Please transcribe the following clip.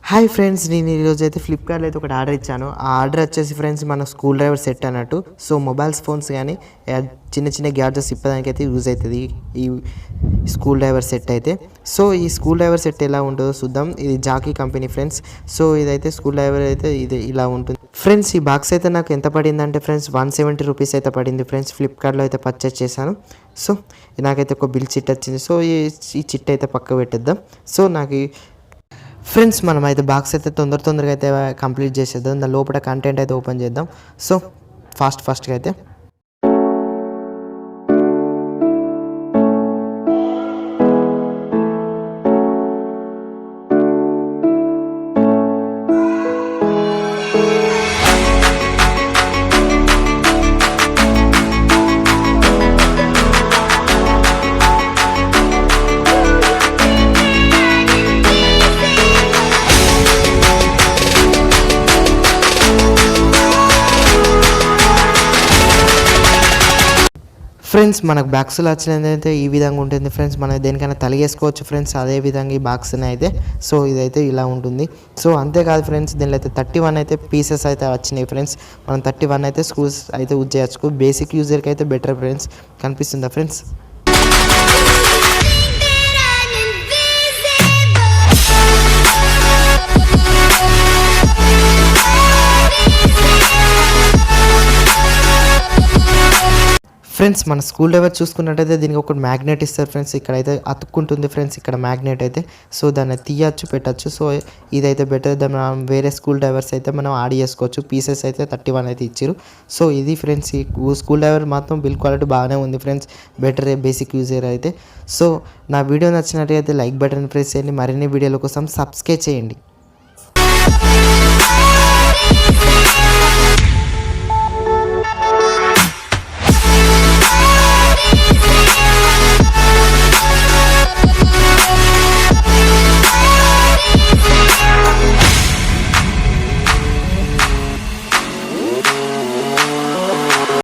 Hi friends, నేను ఈరోజు అయితే ఫ్లిప్కార్ట్లో అయితే ఒకటి ఆర్డర్ ఇచ్చాను. ఆ ఆర్డర్ వచ్చేసి ఫ్రెండ్స్ మన స్కూల్ డ్రైవర్ సెట్ అన్నట్టు. సో మొబైల్స్ ఫోన్స్ కానీ చిన్న చిన్న గ్యాడ్జెట్స్ ఇప్పడానికి అయితే యూజ్ అవుతుంది ఈ స్కూల్ డ్రైవర్ సెట్ అయితే. సో ఈ స్కూల్ డ్రైవర్ సెట్ ఎలా ఉంటుందో చూద్దాం. ఇది జాకీ కంపెనీ ఫ్రెండ్స్. సో ఇదైతే స్కూల్ డ్రైవర్ అయితే ఇది ఇలా ఉంటుంది ఫ్రెండ్స్. ఈ బాక్స్ అయితే నాకు ఎంత పడిందంటే ఫ్రెండ్స్ 170 రూపీస్ అయితే పడింది ఫ్రెండ్స్. ఫ్లిప్కార్ట్లో అయితే పర్చేస్ చేశాను. సో నాకైతే ఒక బిల్ చిట్ వచ్చింది. సో ఈ చిట్ అయితే పక్క పెట్టేద్దాం. సో నాకు ఫ్రెండ్స్ మనమైతే బాక్స్ అయితే తొందరగా అయితే కంప్లీట్ చేసేద్దాం. దాని లోపల కంటెంట్ అయితే ఓపెన్ చేద్దాం. సో ఫాస్ట్గా అయితే ఫ్రెండ్స్ మనకు బాక్స్లో వచ్చినదైతే ఈ విధంగా ఉంటుంది ఫ్రెండ్స్. మనం దేనికైనా తలిగేసుకోవచ్చు ఫ్రెండ్స్. అదే విధంగా ఈ బాక్స్ని అయితే సో ఇదైతే ఇలా ఉంటుంది. సో అంతేకాదు ఫ్రెండ్స్, దీనిలో అయితే 31 అయితే పీసెస్ అయితే వచ్చినాయి ఫ్రెండ్స్. మనం 31 అయితే స్క్రూస్ అయితే యూజ్ చేయొచ్చు. బేసిక్ యూజర్కి అయితే బెటర్ ఫ్రెండ్స్. కనిపిస్తుందా ఫ్రెండ్స్? ఫ్రెండ్స్ మన స్కూల్ డ్రైవర్ చూసుకున్నట్టయితే దీనికి ఒక మ్యాగ్నెట్ ఇస్తారు ఫ్రెండ్స్. ఇక్కడైతే అతుక్కుంటుంది ఫ్రెండ్స్ ఇక్కడ మ్యాగ్నెట్ అయితే. సో దాన్ని తీయచ్చు, పెట్టచ్చు. సో ఇదైతే బెటర్. మనం వేరే స్కూల్ డ్రైవర్స్ అయితే మనం యాడ్ చేసుకోవచ్చు. పీసెస్ అయితే 31 అయితే ఇచ్చారు. సో ఇది ఫ్రెండ్స్ ఈ స్కూల్ డ్రైవర్ మాత్రం బిల్ క్వాలిటీ బాగానే ఉంది ఫ్రెండ్స్. బెటర్ బేసిక్ యూజర్ అయితే. సో నా వీడియో నచ్చినట్టయితే లైక్ బటన్ ప్రెస్ చేయండి. మరిన్ని వీడియోల కోసం సబ్స్క్రైబ్ చేయండి.